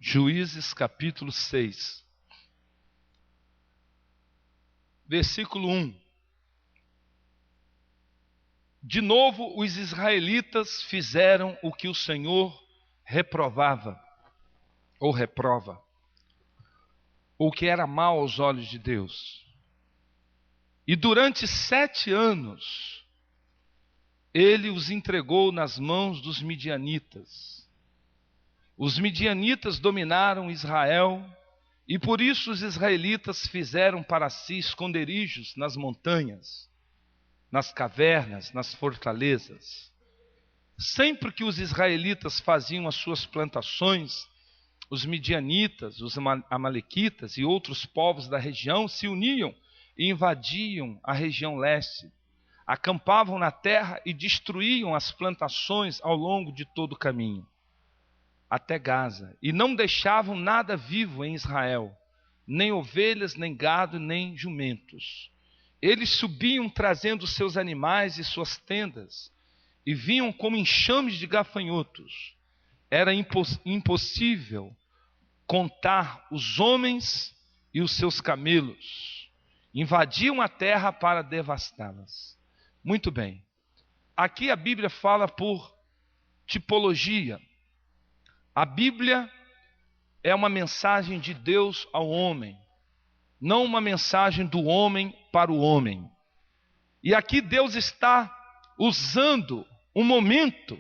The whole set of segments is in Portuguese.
Juízes capítulo 6, versículo 1. De novo os israelitas fizeram o que o Senhor reprovava, ou reprova, ou que era mal aos olhos de Deus. E durante 7 anos, ele os entregou nas mãos dos midianitas. Os midianitas dominaram Israel, e por isso os israelitas fizeram para si esconderijos nas montanhas, nas cavernas, nas fortalezas. Sempre que os israelitas faziam as suas plantações, os midianitas, os amalequitas e outros povos da região se uniam e invadiam a região leste, acampavam na terra e destruíam as plantações ao longo de todo o caminho, até Gaza, e não deixavam nada vivo em Israel, nem ovelhas, nem gado, nem jumentos. Eles subiam trazendo seus animais e suas tendas, e vinham como enxames de gafanhotos. Era impossível contar os homens e os seus camelos. Invadiam a terra para devastá-las. Muito bem. Aqui a Bíblia fala por tipologia. A Bíblia é uma mensagem de Deus ao homem, não uma mensagem do homem para o homem. E aqui Deus está usando um momento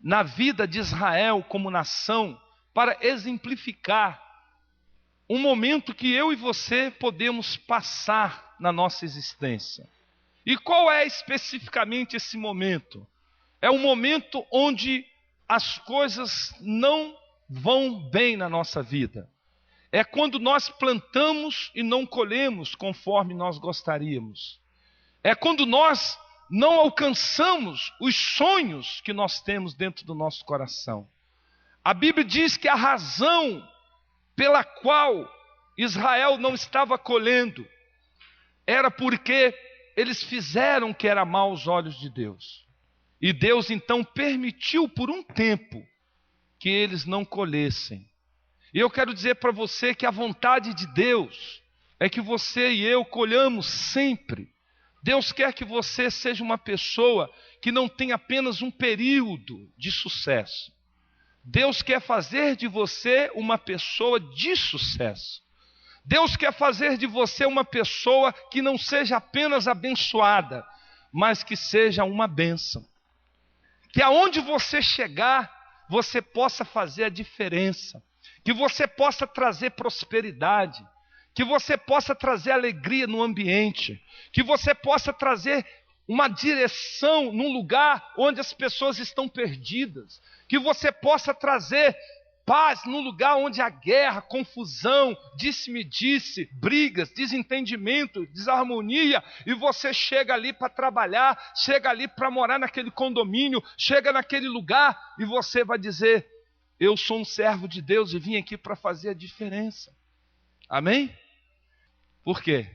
na vida de Israel como nação para exemplificar um momento que eu e você podemos passar na nossa existência. E qual é especificamente esse momento? É um momento onde as coisas não vão bem na nossa vida. É quando nós plantamos e não colhemos conforme nós gostaríamos. É quando nós não alcançamos os sonhos que nós temos dentro do nosso coração. A Bíblia diz que a razão pela qual Israel não estava colhendo era porque eles fizeram o que era mal aos olhos de Deus. E Deus então permitiu por um tempo que eles não colhessem. E eu quero dizer para você que a vontade de Deus é que você e eu colhamos sempre. Deus quer que você seja uma pessoa que não tenha apenas um período de sucesso. Deus quer fazer de você uma pessoa de sucesso. Deus quer fazer de você uma pessoa que não seja apenas abençoada, mas que seja uma bênção. Que aonde você chegar, você possa fazer a diferença. Que você possa trazer prosperidade. Que você possa trazer alegria no ambiente. Que você possa trazer uma direção num lugar onde as pessoas estão perdidas. Que você possa trazer paz num lugar onde há guerra, confusão, disse-me-disse, brigas, desentendimento, desarmonia, e você chega ali para trabalhar, chega ali para morar naquele condomínio, chega naquele lugar e você vai dizer: eu sou um servo de Deus e vim aqui para fazer a diferença. Amém? Por quê?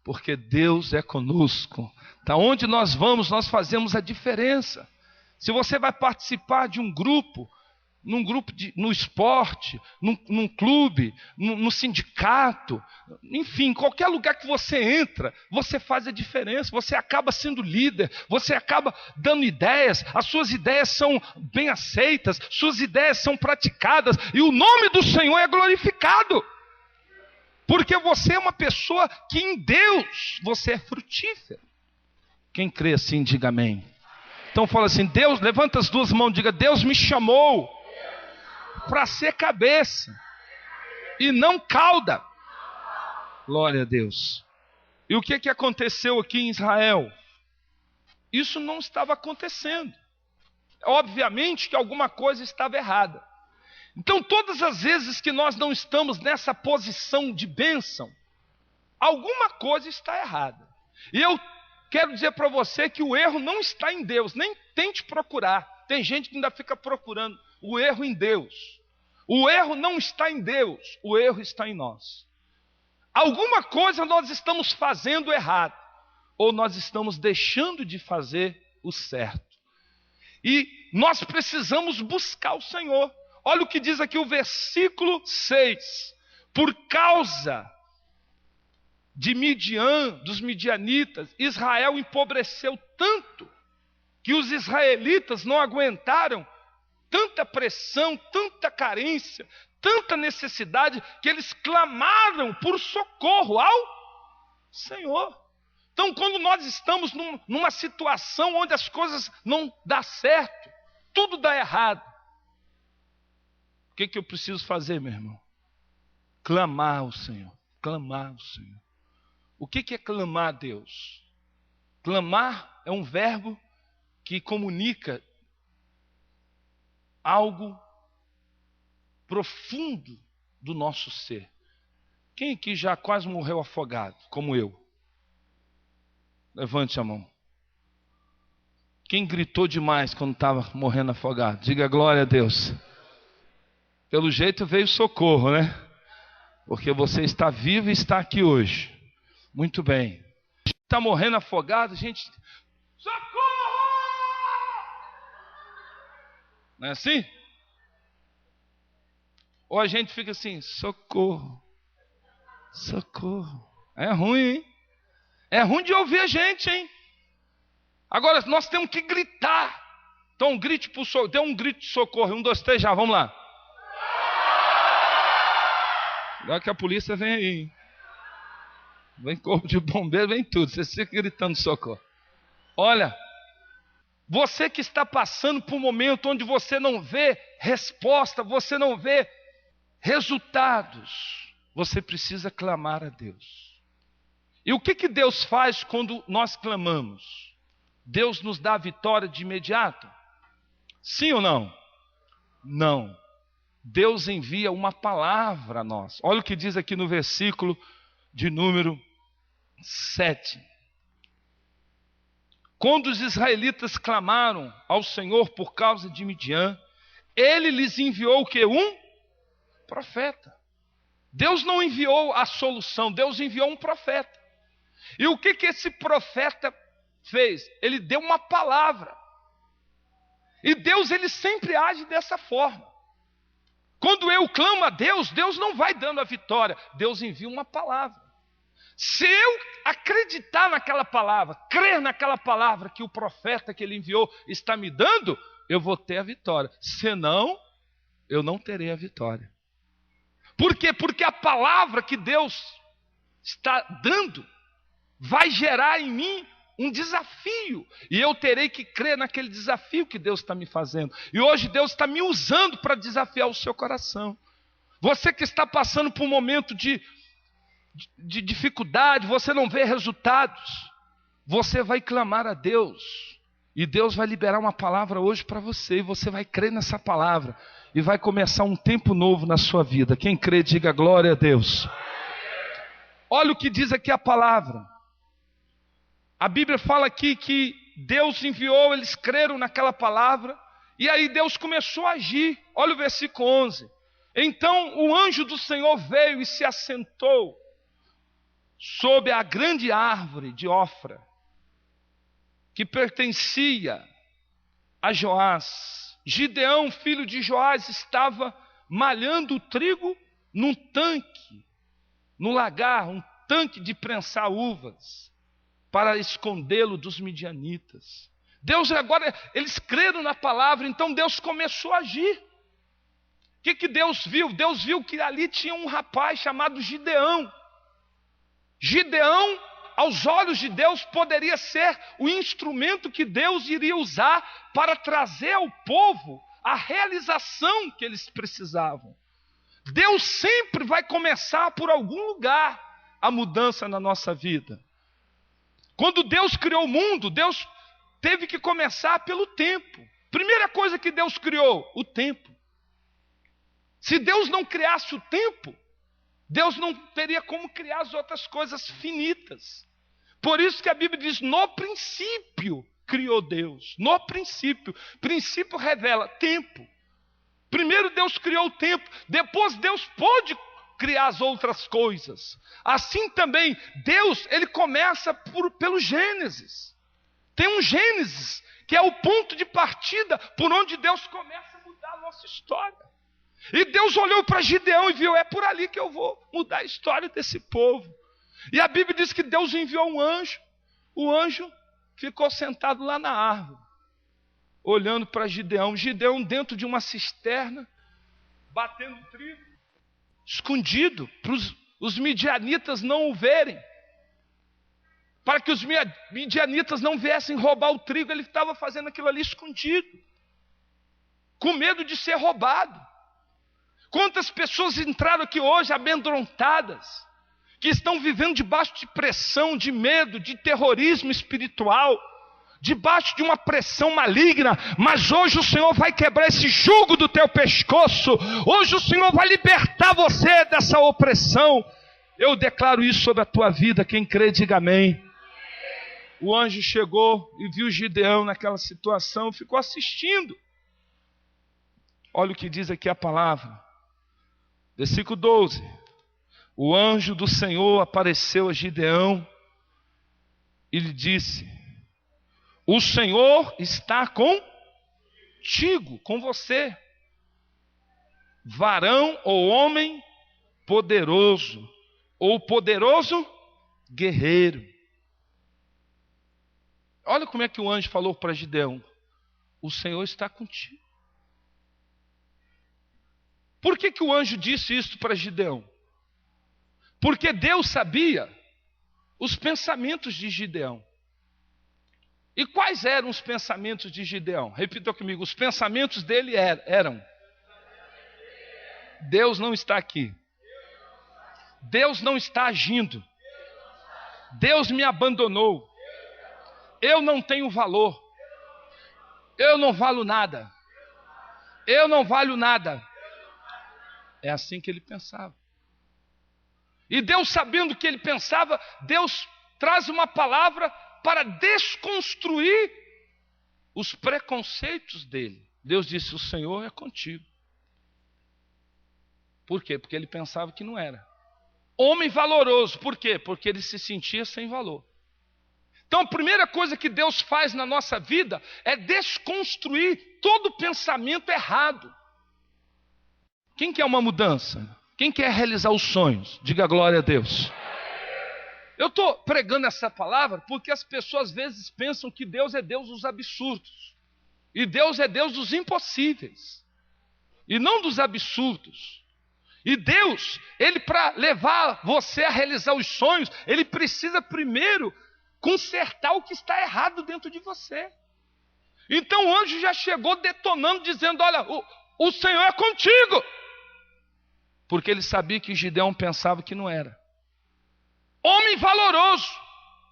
Porque Deus é conosco. Da onde nós vamos, nós fazemos a diferença. Se você vai participar de um grupo, no esporte, num clube, no sindicato, enfim, qualquer lugar que você entra, você faz a diferença, você acaba sendo líder, você acaba dando ideias, as suas ideias são bem aceitas, suas ideias são praticadas, e o nome do Senhor é glorificado, porque você é uma pessoa que em Deus você é frutífero. Quem crê assim, diga amém. Então fala assim: Deus, levanta as duas mãos, diga: Deus me chamou para ser cabeça e não cauda. Glória a Deus. E o que aconteceu aqui em Israel? Isso não estava acontecendo. Obviamente que alguma coisa estava errada. Então todas as vezes que nós não estamos nessa posição de bênção, alguma coisa está errada. E eu quero dizer para você que o erro não está em Deus, nem tente procurar. Tem gente que ainda fica procurando o erro em Deus. O erro não está em Deus, o erro está em nós. Alguma coisa nós estamos fazendo errado, ou nós estamos deixando de fazer o certo. E nós precisamos buscar o Senhor. Olha o que diz aqui o versículo 6. Por causa de Midian, dos midianitas, Israel empobreceu tanto que os israelitas não aguentaram tanta pressão, tanta carência, tanta necessidade, que eles clamaram por socorro ao Senhor. Então, quando nós estamos numa situação onde as coisas não dão certo, tudo dá errado, o que eu preciso fazer, meu irmão? Clamar ao Senhor, clamar ao Senhor. O que é clamar a Deus? Clamar é um verbo que comunica algo profundo do nosso ser. Quem aqui já quase morreu afogado, como eu? Levante a mão. Quem gritou demais quando estava morrendo afogado? Diga glória a Deus. Pelo jeito veio socorro, né? Porque você está vivo e está aqui hoje. Muito bem. Está morrendo afogado, gente... Socorro! Não é assim? Ou a gente fica assim, socorro, socorro. É ruim, hein? É ruim de ouvir a gente, hein? Agora, nós temos que gritar. Então, grite pro socorro. Dê um grito de socorro. 1, 2, 3, já, vamos lá. Agora que a polícia vem aí, hein? Vem corpo de bombeiro, vem tudo. Você fica gritando socorro. Olha, você que está passando por um momento onde você não vê resposta, você não vê resultados, você precisa clamar a Deus. E o que Deus faz quando nós clamamos? Deus nos dá a vitória de imediato? Sim ou não? Não. Deus envia uma palavra a nós. Olha o que diz aqui no versículo de número 7. Quando os israelitas clamaram ao Senhor por causa de Midian, Ele lhes enviou o quê? Um profeta. Deus não enviou a solução, Deus enviou um profeta. E o que esse profeta fez? Ele deu uma palavra. E Deus, ele sempre age dessa forma. Quando eu clamo a Deus, Deus não vai dando a vitória, Deus envia uma palavra. Se eu acreditar naquela palavra, crer naquela palavra que o profeta que ele enviou está me dando, eu vou ter a vitória. Senão, eu não terei a vitória. Por quê? Porque a palavra que Deus está dando vai gerar em mim um desafio. E eu terei que crer naquele desafio que Deus está me fazendo. E hoje Deus está me usando para desafiar o seu coração. Você que está passando por um momento de dificuldade, você não vê resultados, você vai clamar a Deus. E Deus vai liberar uma palavra hoje para você. E você vai crer nessa palavra. E vai começar um tempo novo na sua vida. Quem crê, diga glória a Deus. Olha o que diz aqui a palavra. A Bíblia fala aqui que Deus enviou, eles creram naquela palavra, e aí Deus começou a agir. Olha o versículo 11. Então o anjo do Senhor veio e se assentou sob a grande árvore de Ofra, que pertencia a Joás. Gideão, filho de Joás, estava malhando o trigo num tanque, no lagar, um tanque de prensar uvas, para escondê-lo dos midianitas. Deus agora, eles creram na palavra, então Deus começou a agir. O que Deus viu? Deus viu que ali tinha um rapaz chamado Gideão. Gideão, aos olhos de Deus, poderia ser o instrumento que Deus iria usar para trazer ao povo a realização que eles precisavam. Deus sempre vai começar por algum lugar a mudança na nossa vida. Quando Deus criou o mundo, Deus teve que começar pelo tempo. Primeira coisa que Deus criou, o tempo. Se Deus não criasse o tempo, Deus não teria como criar as outras coisas finitas. Por isso que a Bíblia diz, no princípio criou Deus. No princípio. Princípio revela tempo. Primeiro Deus criou o tempo, depois Deus pôde criar as outras coisas. Assim também, Deus, ele começa pelo Gênesis. Tem um Gênesis, que é o ponto de partida por onde Deus começa a mudar a nossa história. E Deus olhou para Gideão e viu, é por ali que eu vou mudar a história desse povo. E a Bíblia diz que Deus enviou um anjo. O anjo ficou sentado lá na árvore, olhando para Gideão. Gideão dentro de uma cisterna, batendo trigo, escondido, para os midianitas não o verem. Para que os midianitas não viessem roubar o trigo, ele estava fazendo aquilo ali escondido, com medo de ser roubado. Quantas pessoas entraram aqui hoje amedrontadas, que estão vivendo debaixo de pressão, de medo, de terrorismo espiritual, debaixo de uma pressão maligna, mas hoje o Senhor vai quebrar esse jugo do teu pescoço, hoje o Senhor vai libertar você dessa opressão. Eu declaro isso sobre a tua vida, quem crê diga amém. O anjo chegou e viu Gideão naquela situação, ficou assistindo. Olha o que diz aqui a palavra, versículo 12. O anjo do Senhor apareceu a Gideão e lhe disse: o Senhor está contigo, com você, varão ou homem poderoso, ou poderoso guerreiro. Olha como é que o anjo falou para Gideão: o Senhor está contigo. Por que o anjo disse isso para Gideão? Porque Deus sabia os pensamentos de Gideão. E quais eram os pensamentos de Gideão? Repita comigo, os pensamentos dele eram: Deus não está aqui. Deus não está agindo. Deus me abandonou. Eu não tenho valor. Eu não valo nada. Eu não valho nada. É assim que ele pensava. E Deus, sabendo o que ele pensava, Deus traz uma palavra para desconstruir os preconceitos dele. Deus disse: o Senhor é contigo. Por quê? Porque ele pensava que não era. Homem valoroso, por quê? Porque ele se sentia sem valor. Então a primeira coisa que Deus faz na nossa vida é desconstruir todo pensamento errado. Quem quer uma mudança? Quem quer realizar os sonhos? Diga glória a Deus. Eu estou pregando essa palavra porque as pessoas às vezes pensam que Deus é Deus dos absurdos. E Deus é Deus dos impossíveis. E não dos absurdos. E Deus, Ele para levar você a realizar os sonhos, Ele precisa primeiro consertar o que está errado dentro de você. Então o anjo já chegou detonando, dizendo: olha, o Senhor é contigo. Porque ele sabia que Gideão pensava que não era. Homem valoroso.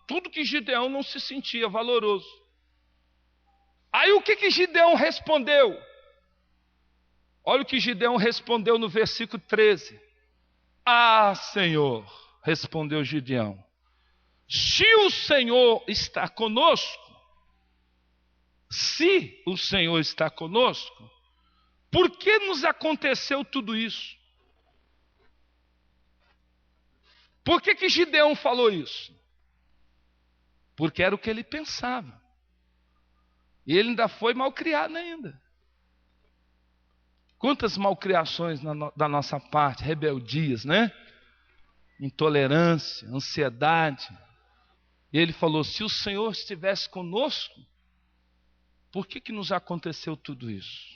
Tudo que Gideão não se sentia valoroso. Aí o que Gideão respondeu? Olha o que Gideão respondeu no versículo 13. Ah, Senhor, respondeu Gideão, se o Senhor está conosco, se o Senhor está conosco, por que nos aconteceu tudo isso? Por que Gideão falou isso? Porque era o que ele pensava. E ele ainda foi malcriado ainda. Quantas malcriações da nossa parte, rebeldias, né? Intolerância, ansiedade. E ele falou: se o Senhor estivesse conosco, por que nos aconteceu tudo isso?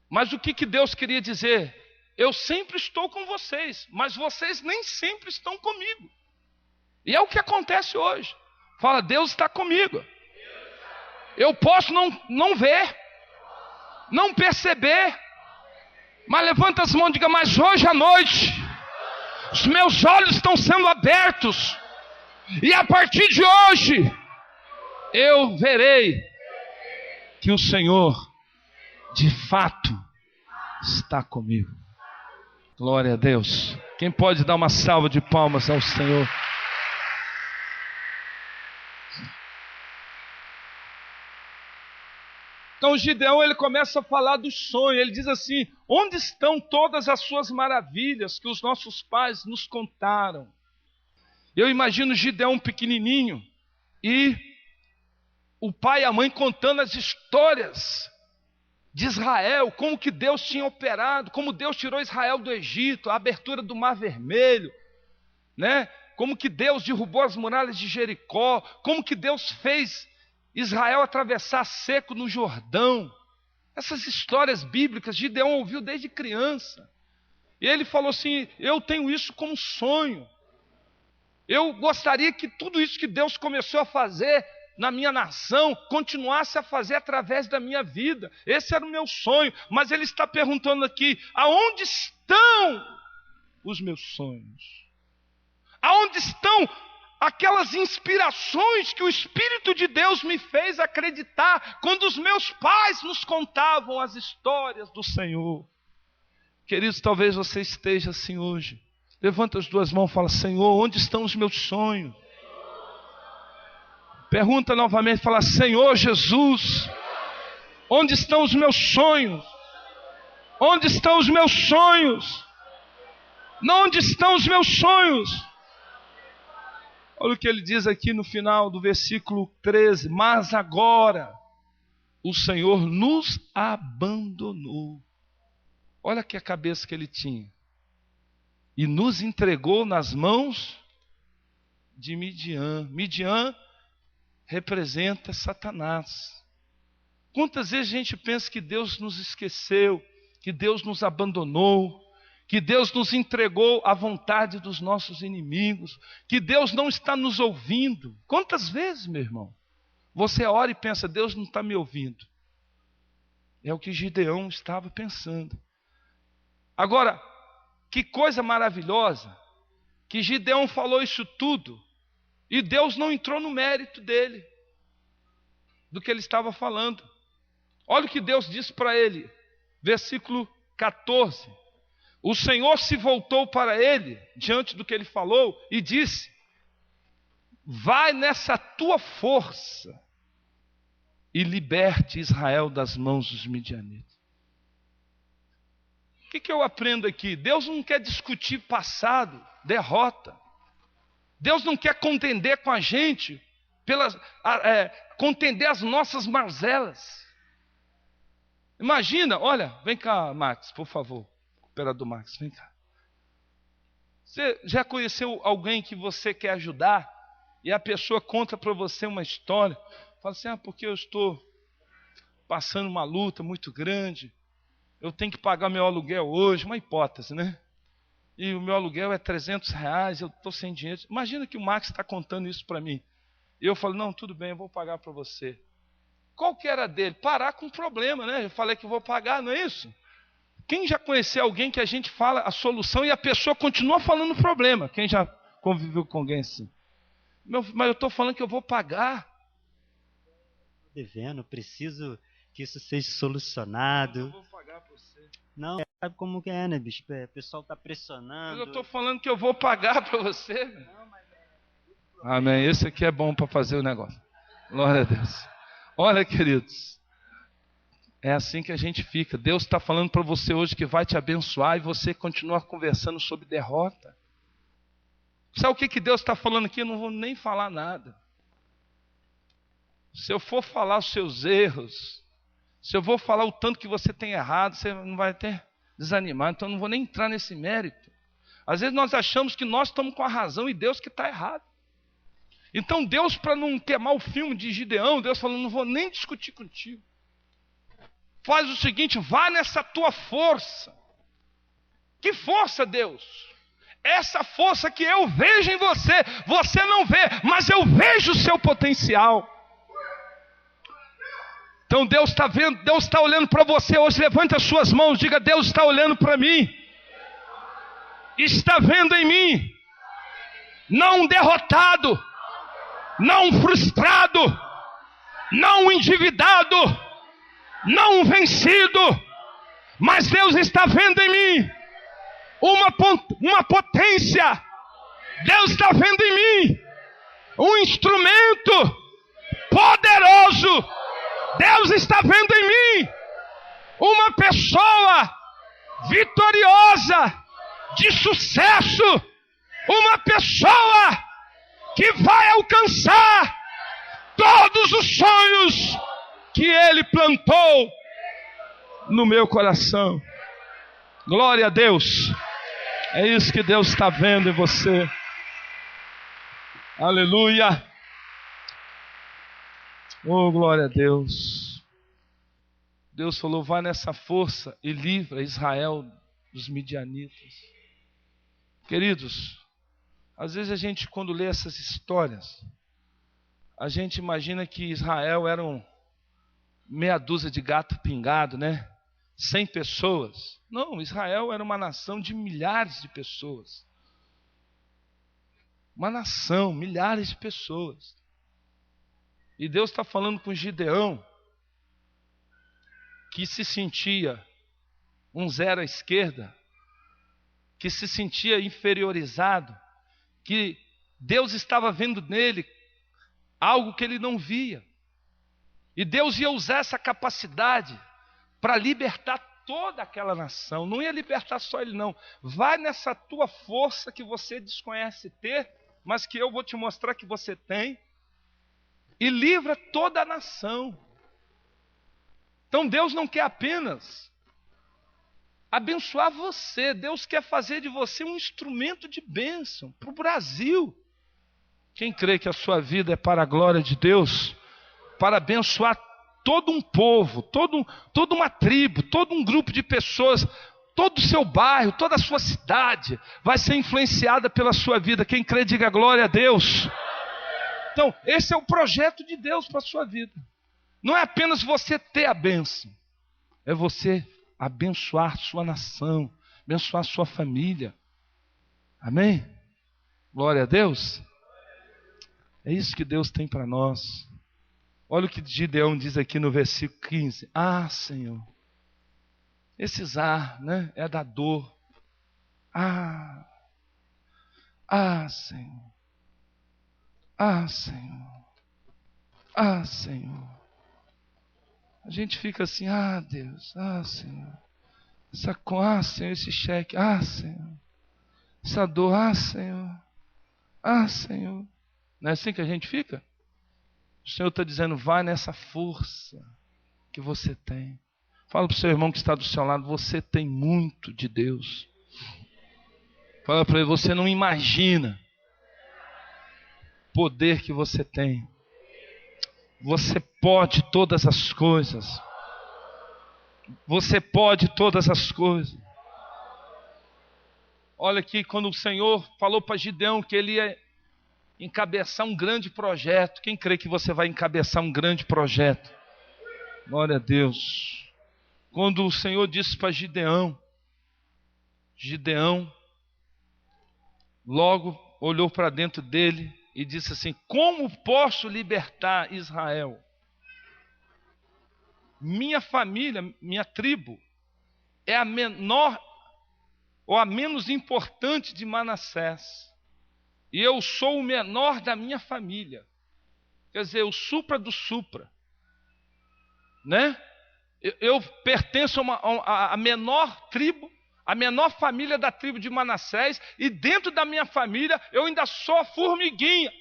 Mas o que Deus queria dizer? Eu sempre estou com vocês, mas vocês nem sempre estão comigo. E é o que acontece hoje. Fala: Deus está comigo. Eu posso não ver, não perceber, mas levanta as mãos e diga: mas hoje à noite, os meus olhos estão sendo abertos, e a partir de hoje, eu verei que o Senhor, de fato, está comigo. Glória a Deus. Quem pode dar uma salva de palmas ao Senhor? Então Gideão, ele começa a falar do sonho. Ele diz assim: onde estão todas as suas maravilhas que os nossos pais nos contaram? Eu imagino Gideão pequenininho e o pai e a mãe contando as histórias de Israel, como que Deus tinha operado, como Deus tirou Israel do Egito, a abertura do Mar Vermelho, né? Como que Deus derrubou as muralhas de Jericó, como que Deus fez Israel atravessar seco no Jordão. Essas histórias bíblicas Gideão ouviu desde criança. E ele falou assim: eu tenho isso como sonho. Eu gostaria que tudo isso que Deus começou a fazer na minha nação continuasse a fazer através da minha vida. Esse era o meu sonho. Mas ele está perguntando aqui: aonde estão os meus sonhos? Aonde estão aquelas inspirações que o Espírito de Deus me fez acreditar quando os meus pais nos contavam as histórias do Senhor? Queridos, talvez você esteja assim hoje. Levanta as duas mãos e fala: Senhor, onde estão os meus sonhos? Pergunta novamente, fala: Senhor Jesus, onde estão os meus sonhos? Onde estão os meus sonhos? Onde estão os meus sonhos? Olha o que ele diz aqui no final do versículo 13. Mas agora o Senhor nos abandonou. Olha que a cabeça que ele tinha. E nos entregou nas mãos de Midian. Midian representa Satanás. Quantas vezes a gente pensa que Deus nos esqueceu, que Deus nos abandonou, que Deus nos entregou à vontade dos nossos inimigos, que Deus não está nos ouvindo. Quantas vezes, meu irmão, você ora e pensa: Deus não está me ouvindo? É o que Gideão estava pensando. Agora, que coisa maravilhosa, que Gideão falou isso tudo, e Deus não entrou no mérito dele, do que ele estava falando. Olha o que Deus disse para ele, versículo 14. O Senhor se voltou para ele, diante do que ele falou, e disse: vai nessa tua força e liberte Israel das mãos dos midianitas. O que eu aprendo aqui? Deus não quer discutir passado, derrota. Deus não quer contender com a gente, contender as nossas mazelas. Imagina, olha, vem cá, Max, por favor. Operador Max, vem cá. Você já conheceu alguém que você quer ajudar e a pessoa conta para você uma história? Fala assim: porque eu estou passando uma luta muito grande, eu tenho que pagar meu aluguel hoje, uma hipótese, né? E o meu aluguel é R$300, eu estou sem dinheiro. Imagina que o Max está contando isso para mim. E eu falo: não, tudo bem, eu vou pagar para você. Qual que era dele? Parar com o problema, né? Eu falei que eu vou pagar, não é isso? Quem já conheceu alguém que a gente fala a solução e a pessoa continua falando o problema? Quem já conviveu com alguém assim? Mas eu estou falando que eu vou pagar. Devendo, preciso que isso seja solucionado. Eu vou pagar para você. Não, sabe como que é, né, bicho? O pessoal está pressionando. Mas eu estou falando que eu vou pagar para você. Amém. Esse aqui é bom para fazer o negócio. Glória a Deus. Olha, queridos. É assim que a gente fica. Deus está falando para você hoje que vai te abençoar e você continua conversando sobre derrota. Sabe o que Deus está falando aqui? Eu não vou nem falar nada. Se eu for falar os seus erros, se eu vou falar o tanto que você tem errado, você não vai até desanimar. Então eu não vou nem entrar nesse mérito. Às vezes nós achamos que nós estamos com a razão e Deus que está errado. Então Deus, para não queimar o filme de Gideão, Deus falou: não vou nem discutir contigo. Faz o seguinte, vai nessa tua força. Que força, Deus? Essa força que eu vejo em você, você não vê, mas eu vejo o seu potencial. Então Deus está vendo, Deus está olhando para você hoje. Levante as suas mãos, diga: Deus está olhando para mim, está vendo em mim, não um derrotado, não um frustrado, não um endividado, não um vencido, mas Deus está vendo em mim uma potência. Deus está vendo em mim um instrumento poderoso. Deus está vendo em mim uma pessoa vitoriosa, de sucesso, uma pessoa que vai alcançar todos os sonhos que Ele plantou no meu coração. Glória a Deus. É isso que Deus está vendo em você. Aleluia. Oh, glória a Deus. Deus falou, vai nessa força e livra Israel dos midianitas. Queridos, às vezes a gente, quando lê essas histórias, a gente imagina que Israel era meia dúzia de gato pingado, né? 100 pessoas. Não, Israel era uma nação de milhares de pessoas. Uma nação, milhares de pessoas. E Deus está falando com Gideão, que se sentia um zero à esquerda, que se sentia inferiorizado, que Deus estava vendo nele algo que ele não via. E Deus ia usar essa capacidade para libertar toda aquela nação. Não ia libertar só ele, não. Vai nessa tua força que você desconhece ter, mas que eu vou te mostrar que você tem, e livra toda a nação. Então Deus não quer apenas abençoar você, Deus quer fazer de você um instrumento de bênção para o Brasil. Quem crê que a sua vida é para a glória de Deus, para abençoar todo um povo, toda uma tribo, todo um grupo de pessoas, todo o seu bairro, toda a sua cidade vai ser influenciada pela sua vida. Quem crê, diga glória a Deus. Então, esse é o projeto de Deus para a sua vida. Não é apenas você ter a bênção, é você abençoar sua nação, abençoar sua família. Amém? Glória a Deus. É isso que Deus tem para nós. Olha o que Gideão diz aqui no versículo 15. Ah, Senhor. Esses né? É da dor. Ah, Senhor. Ah, Senhor. Ah, Senhor. A gente fica assim, Deus. Ah, Senhor. Senhor, esse cheque. Ah, Senhor. Essa dor. Senhor. Ah, Senhor. Não é assim que a gente fica? O Senhor está dizendo, vai nessa força que você tem. Fala para o seu irmão que está do seu lado, você tem muito de Deus. Fala para ele, você não imagina o poder que você tem. Você pode todas as coisas. Você pode todas as coisas. Olha aqui, quando o Senhor falou para Gideão que ele ia encabeçar um grande projeto. Quem crê que você vai encabeçar um grande projeto? Glória a Deus. Quando o Senhor disse para Gideão logo olhou para dentro dele e disse assim, como posso libertar Israel? Minha família, minha tribo, é a menor ou a menos importante de Manassés. E eu sou o menor da minha família. Quer dizer, o supra do supra. Né? Eu pertenço a menor tribo, a menor família da tribo de Manassés. E dentro da minha família, eu ainda sou a formiguinha.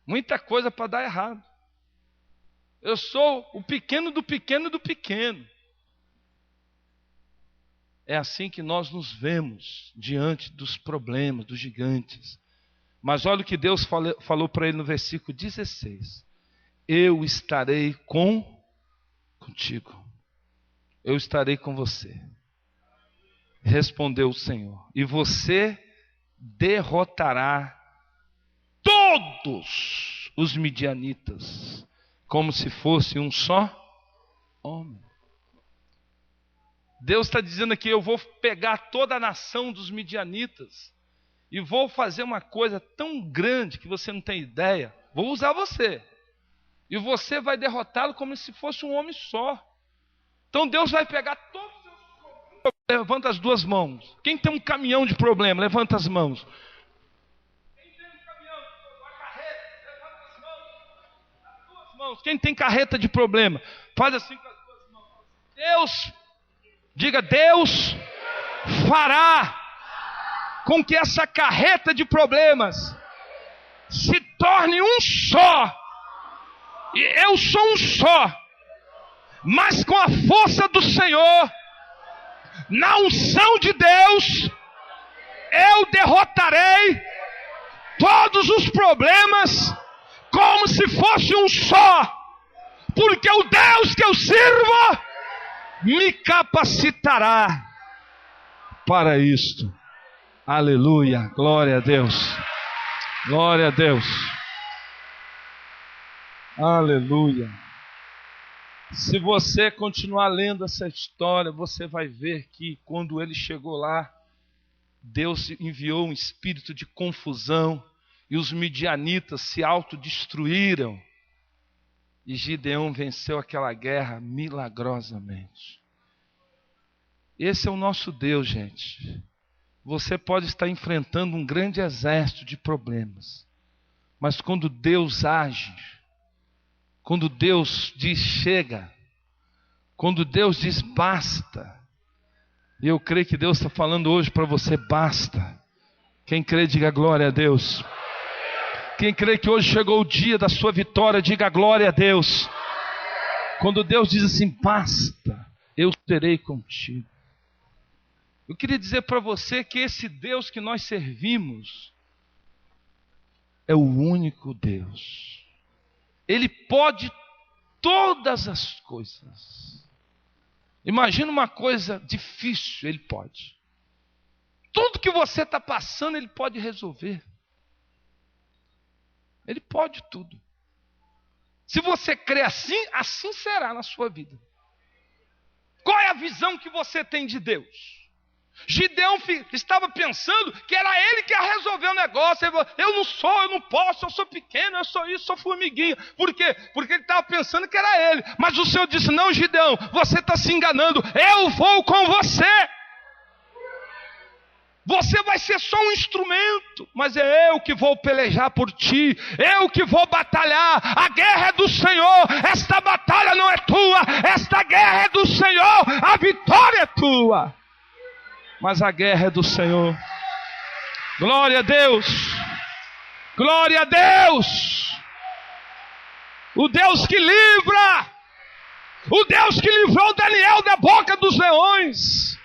Muita coisa para dar errado. Eu sou o pequeno do pequeno do pequeno. É assim que nós nos vemos diante dos problemas, dos gigantes. Mas olha o que Deus falou para ele no versículo 16. Eu estarei contigo. Eu estarei com você. Respondeu o Senhor. E você derrotará todos os midianitas, como se fosse um só homem. Deus está dizendo aqui, eu vou pegar toda a nação dos midianitas e vou fazer uma coisa tão grande que você não tem ideia. Vou usar você. E você vai derrotá-lo como se fosse um homem só. Então Deus vai pegar todos os seus problemas. Levanta as duas mãos. Quem tem um caminhão de problema, levanta as mãos. Quem tem um caminhão de problema, carreta, levanta as mãos. As duas mãos. Quem tem carreta de problema, faz assim com as duas mãos. Deus... Diga, Deus fará com que essa carreta de problemas se torne um só. E eu sou um só. mas com a força do Senhor, na unção de Deus, eu derrotarei todos os problemas como se fosse um só, porque o Deus que eu sirvo me capacitará para isto. Aleluia, glória a Deus, glória a Deus, aleluia. Se você continuar lendo essa história, você vai ver que quando ele chegou lá, Deus enviou um espírito de confusão e os midianitas se autodestruíram. E Gideão venceu aquela guerra milagrosamente. Esse é o nosso Deus, gente. Você pode estar enfrentando um grande exército de problemas, mas quando Deus age, quando Deus diz chega, quando Deus diz basta, e eu creio que Deus está falando hoje para você, basta. Quem crê, diga glória a Deus. Quem crê que hoje chegou o dia da sua vitória, diga glória a Deus. Quando Deus diz assim, basta, eu serei contigo. Eu queria dizer para você que esse Deus que nós servimos é o único Deus. Ele pode todas as coisas. Imagina uma coisa difícil, Ele pode. Tudo que você está passando, Ele pode resolver. Ele pode tudo. Se você crê assim, assim será na sua vida. Qual é a visão que você tem de Deus? Gideão estava pensando que era ele que ia resolver o negócio. Ele falou, eu não sou, eu não posso, eu sou pequeno, eu sou isso, sou formiguinha. Por quê? Porque ele estava pensando que era ele. Mas o Senhor disse, não, Gideão, você está se enganando, eu vou com você. Você vai ser só um instrumento, mas é eu que vou pelejar por ti, eu que vou batalhar. A guerra é do Senhor, esta batalha não é tua, esta guerra é do Senhor, a vitória é tua. Mas a guerra é do Senhor. Glória a Deus. Glória a Deus. O Deus que livra. O Deus que livrou Daniel da boca dos leões.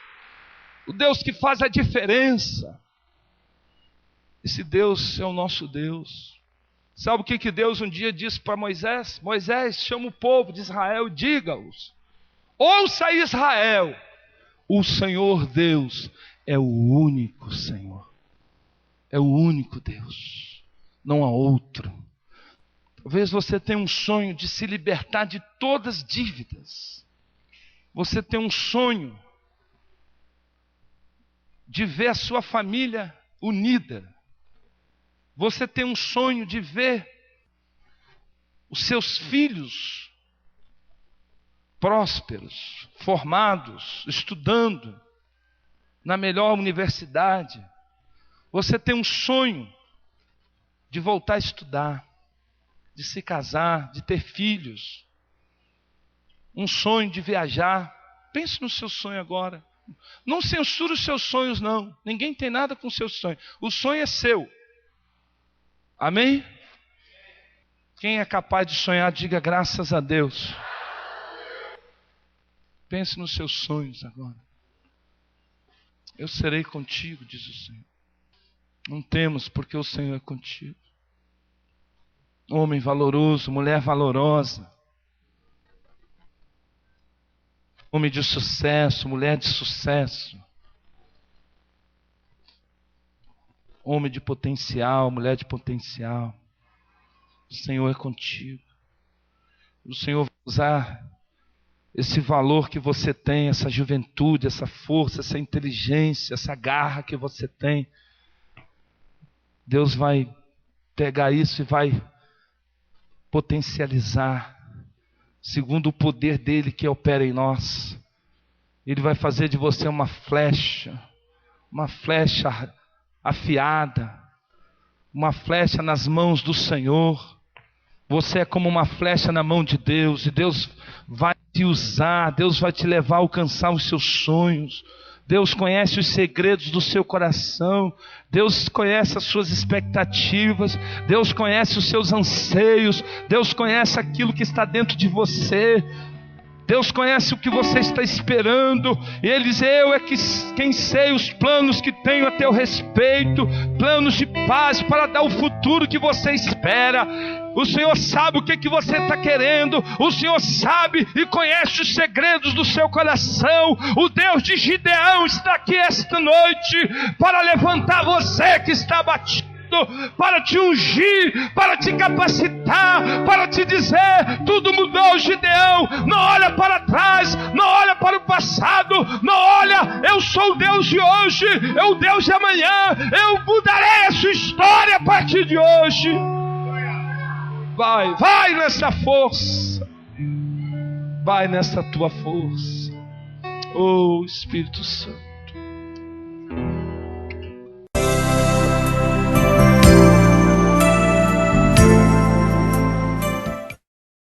O Deus que faz a diferença. Esse Deus é o nosso Deus. Sabe o que Deus um dia disse para Moisés? Moisés, chama o povo de Israel e diga-os. Ouça Israel. O Senhor Deus é o único Senhor. É o único Deus. Não há outro. Talvez você tenha um sonho de se libertar de todas as dívidas. Você tem um sonho de ver a sua família unida. Você tem um sonho de ver os seus filhos prósperos, formados, estudando na melhor universidade. Você tem um sonho de voltar a estudar, de se casar, de ter filhos. Um sonho de viajar. Pense no seu sonho agora. Não censure os seus sonhos, não. Ninguém tem nada com os seus sonhos. O sonho é seu. Amém? Quem é capaz de sonhar, diga graças a Deus. Pense nos seus sonhos agora. Eu serei contigo, diz o Senhor. Não temos, porque o Senhor é contigo. Homem valoroso, mulher valorosa. Homem de sucesso, mulher de sucesso. Homem de potencial, mulher de potencial. O Senhor é contigo. O Senhor vai usar esse valor que você tem, essa juventude, essa força, essa inteligência, essa garra que você tem. Deus vai pegar isso e vai potencializar, segundo o poder dele que opera em nós. Ele vai fazer de você uma flecha afiada, uma flecha nas mãos do Senhor. Você é como uma flecha na mão de Deus, e Deus vai te usar, Deus vai te levar a alcançar os seus sonhos. Deus conhece os segredos do seu coração, Deus conhece as suas expectativas, Deus conhece os seus anseios, Deus conhece aquilo que está dentro de você. Deus conhece o que você está esperando. E Ele diz: eu é quem sei os planos que tenho a teu respeito, planos de paz para dar o futuro que você espera. O Senhor sabe o que você está querendo. O Senhor sabe e conhece os segredos do seu coração. O Deus de Gideão está aqui esta noite para levantar você que está abatido, para te ungir, para te capacitar, para te dizer: tudo mudou, Gideão. Não olha para trás, não olha para o passado, não olha, eu sou o Deus de hoje, eu o Deus de amanhã, eu mudarei a sua história a partir de hoje. Vai nessa força, vai nessa tua força, oh Espírito Santo.